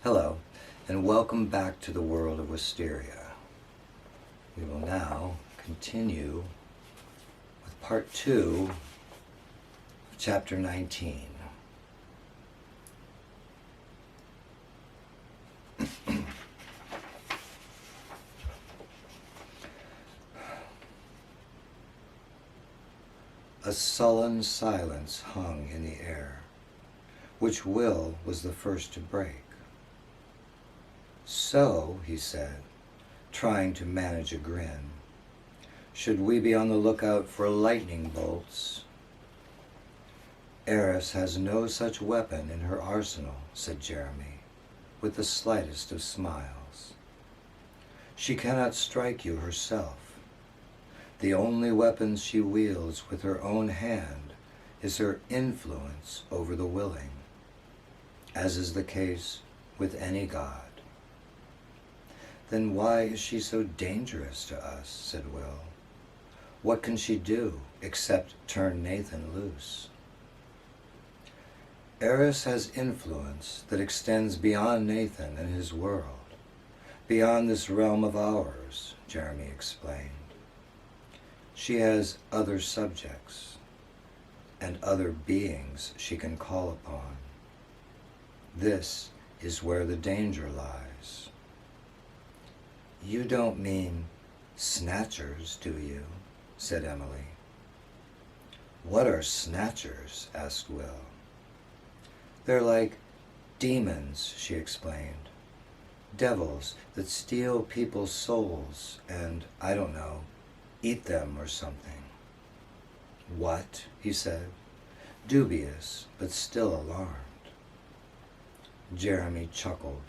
Hello, and welcome back to the world of Wysteria. We will now continue with part 2 of chapter 19. A sullen silence hung in the air, which Will was the first to break. "So," he said, trying to manage a grin, "should we be on the lookout for lightning bolts?" "Eris has no such weapon in her arsenal," said Jeremy, with the slightest of smiles. "She cannot strike you herself. The only weapon she wields with her own hand is her influence over the willing, as is the case with any god." "Then why is she so dangerous to us?" said Will. "What can she do except turn Nathan loose?" "Eris has influence that extends beyond Nathan and his world, beyond this realm of ours," Jeremy explained. "She has other subjects and other beings she can call upon. This is where the danger lies." "You don't mean snatchers, do you?" said Emily. "What are snatchers?" asked Will. "They're like demons," she explained. "Devils that steal people's souls and, I don't know, eat them or something." "What?" he said, dubious but still alarmed. Jeremy chuckled.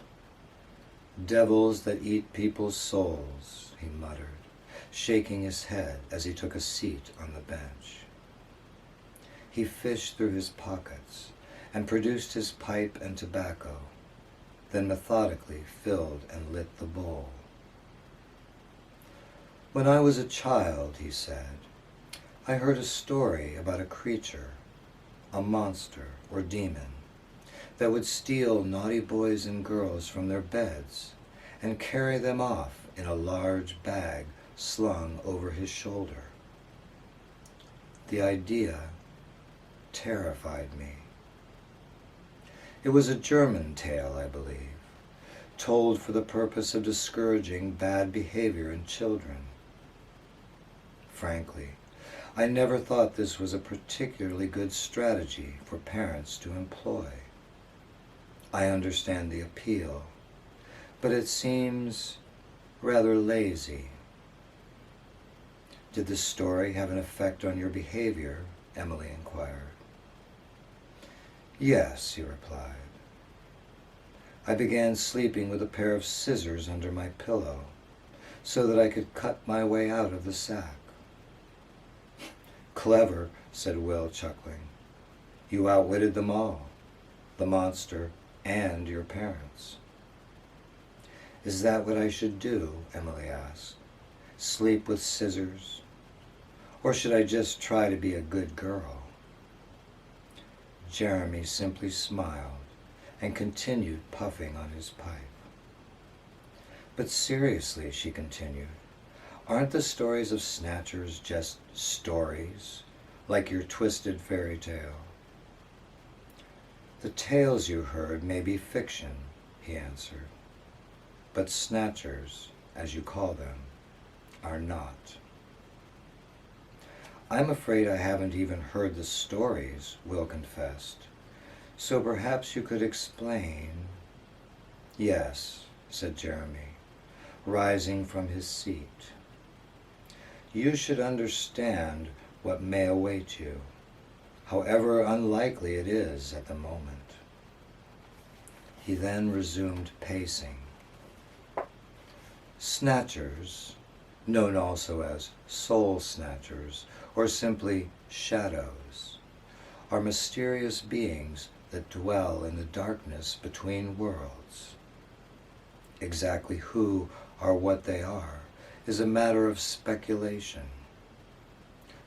"Devils that eat people's souls," he muttered, shaking his head as he took a seat on the bench. He fished through his pockets and produced his pipe and tobacco, then methodically filled and lit the bowl. "When I was a child," he said, "I heard a story about a creature, a monster or demon, that would steal naughty boys and girls from their beds and carry them off in a large bag slung over his shoulder. The idea terrified me. It was a German tale, I believe, told for the purpose of discouraging bad behavior in children. Frankly, I never thought this was a particularly good strategy for parents to employ. I understand the appeal, but it seems rather lazy." "Did the story have an effect on your behavior?" Emily inquired. "Yes," he replied. "I began sleeping with a pair of scissors under my pillow so that I could cut my way out of the sack." "Clever," said Will, chuckling. "You outwitted them all, the monster and your parents." "Is that what I should do?" Emily asked. "Sleep with scissors? Or should I just try to be a good girl?" Jeremy simply smiled and continued puffing on his pipe. "But seriously," she continued, "aren't the stories of snatchers just stories, like your twisted fairy tale?" "The tales you heard may be fiction," he answered, "but snatchers, as you call them, are not." "I'm afraid I haven't even heard the stories," Will confessed, "so perhaps you could explain." "Yes," said Jeremy, rising from his seat. "You should understand what may await you, however unlikely it is at the moment." He then resumed pacing. "Snatchers, known also as soul snatchers or simply shadows, are mysterious beings that dwell in the darkness between worlds. Exactly who or what they are is a matter of speculation.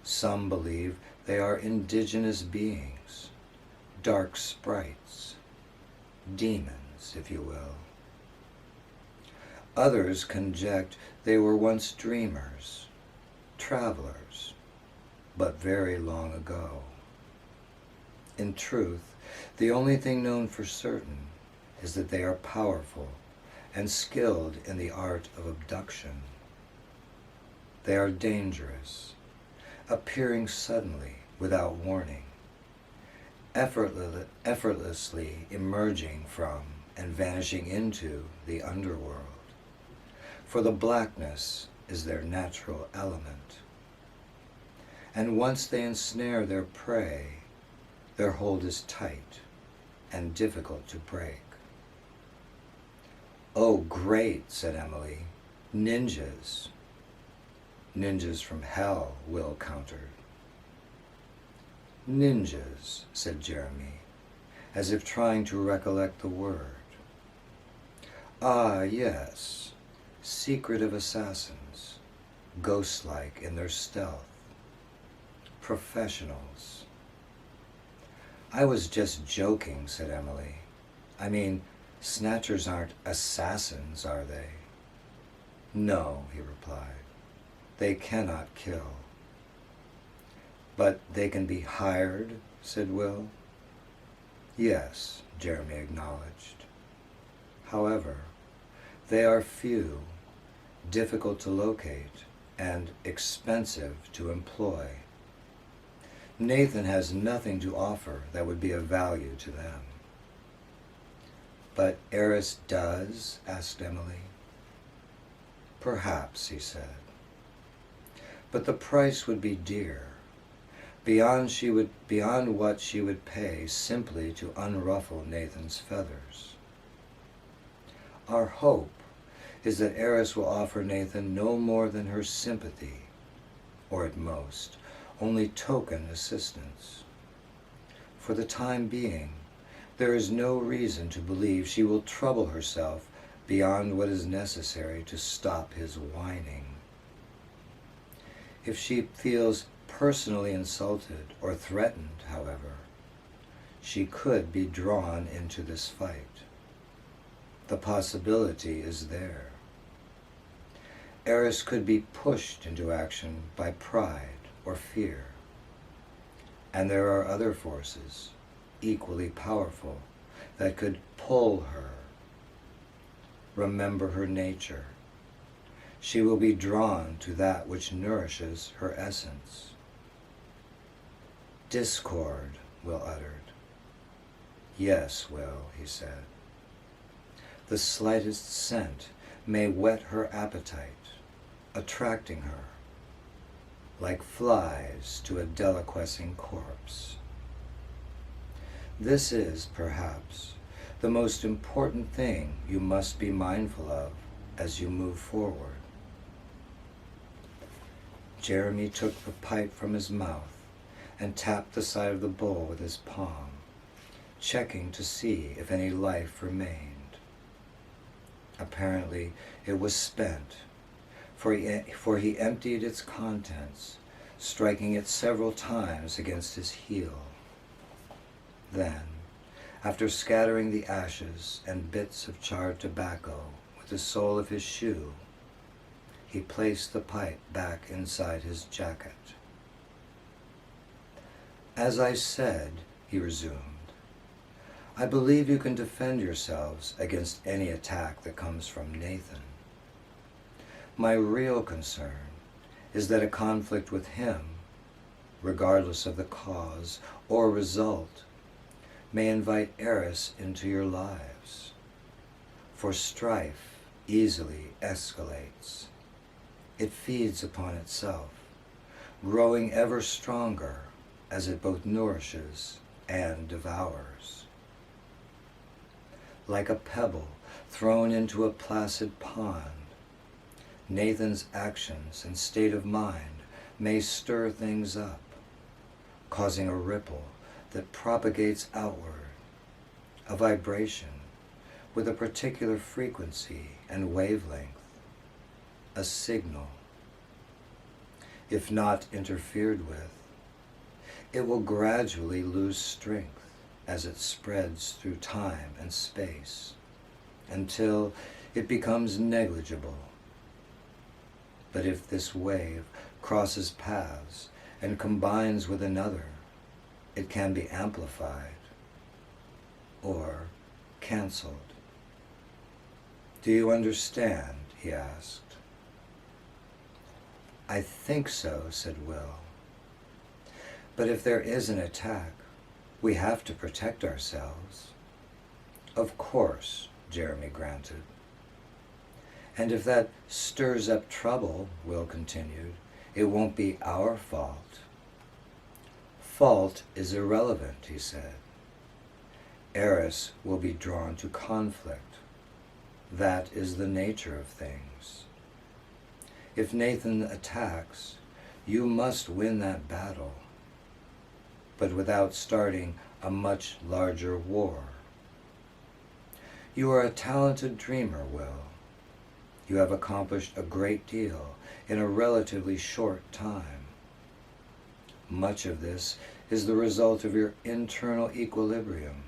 Some believe they are indigenous beings, dark sprites, demons. minds, if you will. Others conject they were once dreamers, travelers, but very long ago. In truth, the only thing known for certain is that they are powerful and skilled in the art of abduction. They are dangerous, appearing suddenly without warning, effortlessly emerging from and vanishing into the underworld. For the blackness is their natural element. And once they ensnare their prey, their hold is tight and difficult to break. "Oh, great," said Emily. "Ninjas." "Ninjas from hell," Will countered. "Ninjas," said Jeremy, as if trying to recollect the word. "Ah, yes, secretive assassins, ghost-like in their stealth. Professionals." "I was just joking," said Emily. "I mean, snatchers aren't assassins, are they?" "No," he replied. "They cannot kill." "But they can be hired," said Will. "Yes," Jeremy acknowledged. "However, they are few, difficult to locate, and expensive to employ. Nathan has nothing to offer that would be of value to them." "But Eris does?" asked Emily. "Perhaps," he said. "But the price would be dear, beyond what she would pay simply to unruffle Nathan's feathers. Our hope is that Eris will offer Nathan no more than her sympathy, or at most, only token assistance. For the time being, there is no reason to believe she will trouble herself beyond what is necessary to stop his whining. If she feels personally insulted or threatened, however, she could be drawn into this fight. The possibility is there. Eris could be pushed into action by pride or fear. And there are other forces, equally powerful, that could pull her. Remember her nature. She will be drawn to that which nourishes her essence. "Discord," Will uttered. "Yes, Will," he said. "The slightest scent may whet her appetite, attracting her, like flies to a deliquescing corpse. This is, perhaps, the most important thing you must be mindful of as you move forward." Jeremy took the pipe from his mouth and tapped the side of the bowl with his palm, checking to see if any life remained. Apparently it was spent, for he emptied its contents, striking it several times against his heel. Then, after scattering the ashes and bits of charred tobacco with the sole of his shoe, he placed the pipe back inside his jacket. "As I said," he resumed, "I believe you can defend yourselves against any attack that comes from Nathan. My real concern is that a conflict with him, regardless of the cause or result, may invite Eris into your lives. For strife easily escalates. It feeds upon itself, growing ever stronger as it both nourishes and devours. Like a pebble thrown into a placid pond, Nathan's actions and state of mind may stir things up, causing a ripple that propagates outward, a vibration with a particular frequency and wavelength, a signal. If not interfered with, it will gradually lose strength as it spreads through time and space, until it becomes negligible. But if this wave crosses paths and combines with another, it can be amplified or cancelled. Do you understand? He asked. I think so, said Will. But if there is an attack, we have to protect ourselves. Of course, Jeremy granted. And if that stirs up trouble, Will continued, it won't be our fault. Fault is irrelevant, he said. Eris will be drawn to conflict. That is the nature of things. If Nathan attacks, you must win that battle, but without starting a much larger war. You are a talented dreamer, Will. You have accomplished a great deal in a relatively short time. Much of this is the result of your internal equilibrium,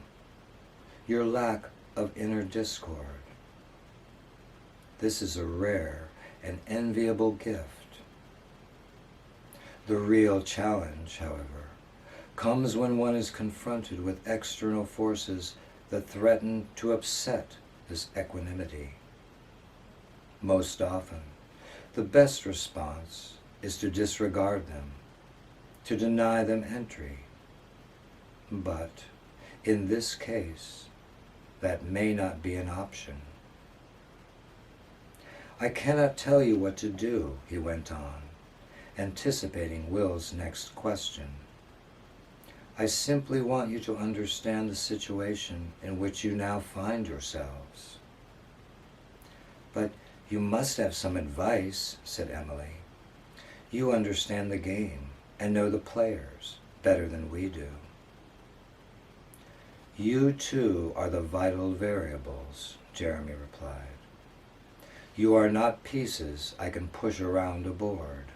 your lack of inner discord. This is a rare and enviable gift. The real challenge, however, comes when one is confronted with external forces that threaten to upset this equanimity. Most often, the best response is to disregard them, to deny them entry. But in this case, that may not be an option. I cannot tell you what to do, he went on, anticipating Will's next question. I simply want you to understand the situation in which you now find yourselves. But you must have some advice, said Emily. You understand the game and know the players better than we do. You too are the vital variables, Jeremy replied. You are not pieces I can push around a board.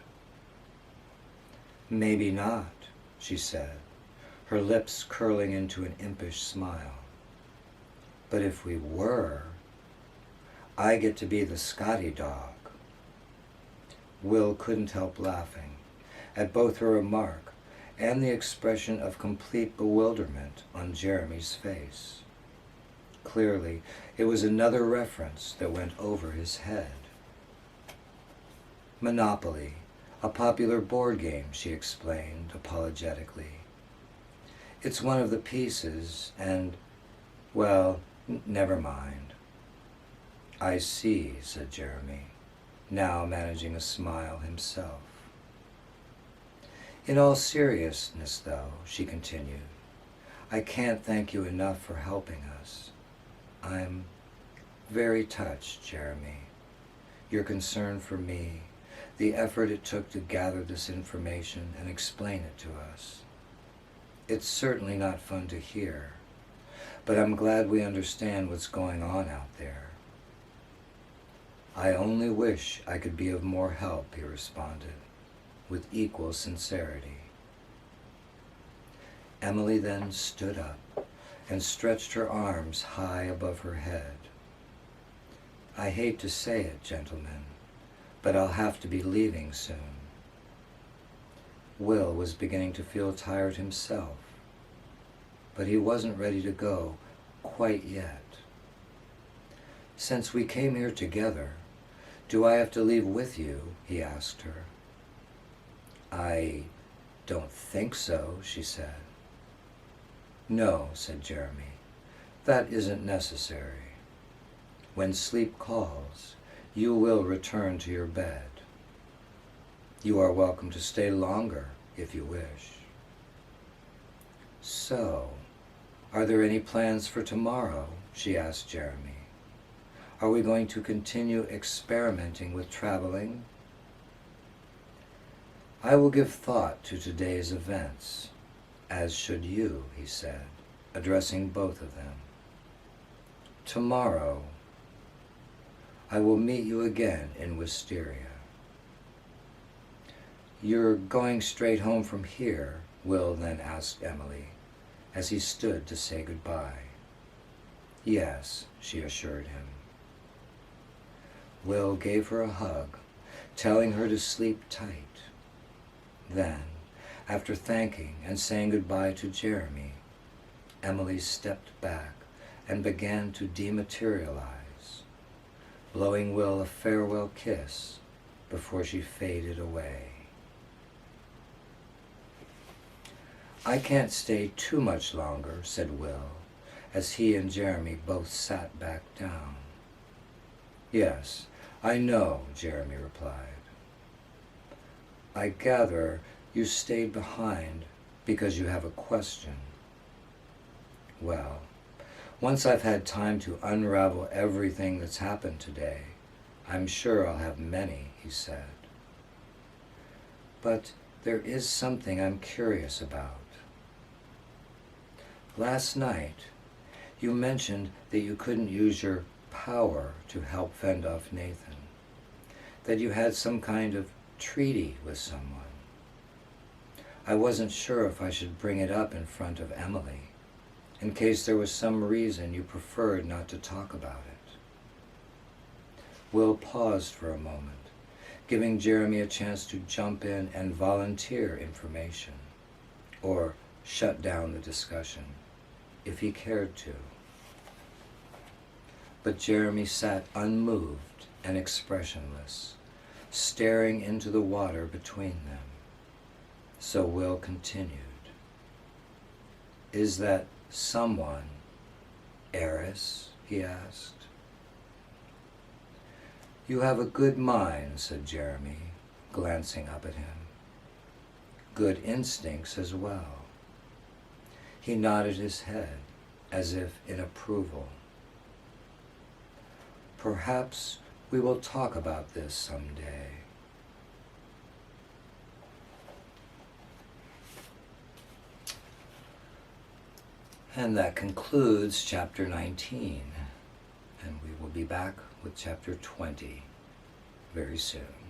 Maybe not, she said, her lips curling into an impish smile. But if we were, I get to be the Scotty dog. Will couldn't help laughing at both her remark and the expression of complete bewilderment on Jeremy's face. Clearly, it was another reference that went over his head. Monopoly, a popular board game, she explained apologetically. It's one of the pieces, and, well, never mind. I see, said Jeremy, now managing a smile himself. In all seriousness, though, she continued, I can't thank you enough for helping us. I'm very touched, Jeremy. Your concern for me, the effort it took to gather this information and explain it to us. It's certainly not fun to hear, but I'm glad we understand what's going on out there. I only wish I could be of more help, he responded, with equal sincerity. Emily then stood up and stretched her arms high above her head. I hate to say it, gentlemen, but I'll have to be leaving soon. Will was beginning to feel tired himself, but he wasn't ready to go quite yet. Since we came here together, do I have to leave with you? He asked her. I don't think so, she said. No, said Jeremy, that isn't necessary. When sleep calls, you will return to your bed. You are welcome to stay longer if you wish. So, are there any plans for tomorrow? She asked Jeremy. Are we going to continue experimenting with traveling? I will give thought to today's events, as should you, he said, addressing both of them. Tomorrow, I will meet you again in Wysteria. You're going straight home from here, Will then asked Emily, as he stood to say goodbye. Yes, she assured him. Will gave her a hug, telling her to sleep tight. Then, after thanking and saying goodbye to Jeremy, Emily stepped back and began to dematerialize, blowing Will a farewell kiss before she faded away. "I can't stay too much longer," said Will, as he and Jeremy both sat back down. "Yes, I know," Jeremy replied. "I gather you stayed behind because you have a question." "Well, once I've had time to unravel everything that's happened today, I'm sure I'll have many," he said. "But there is something I'm curious about. Last night, you mentioned that you couldn't use your power to help fend off Nathan, that you had some kind of treaty with someone. I wasn't sure if I should bring it up in front of Emily, in case there was some reason you preferred not to talk about it." Will paused for a moment, giving Jeremy a chance to jump in and volunteer information, or shut down the discussion, if he cared to. But Jeremy sat unmoved and expressionless, staring into the water between them. So Will continued. "Is that someone Eris?" he asked. "You have a good mind," said Jeremy, glancing up at him. "Good instincts as well." He nodded his head, as if in approval. "Perhaps we will talk about this someday." And that concludes chapter 19. And we will be back with chapter 20 very soon.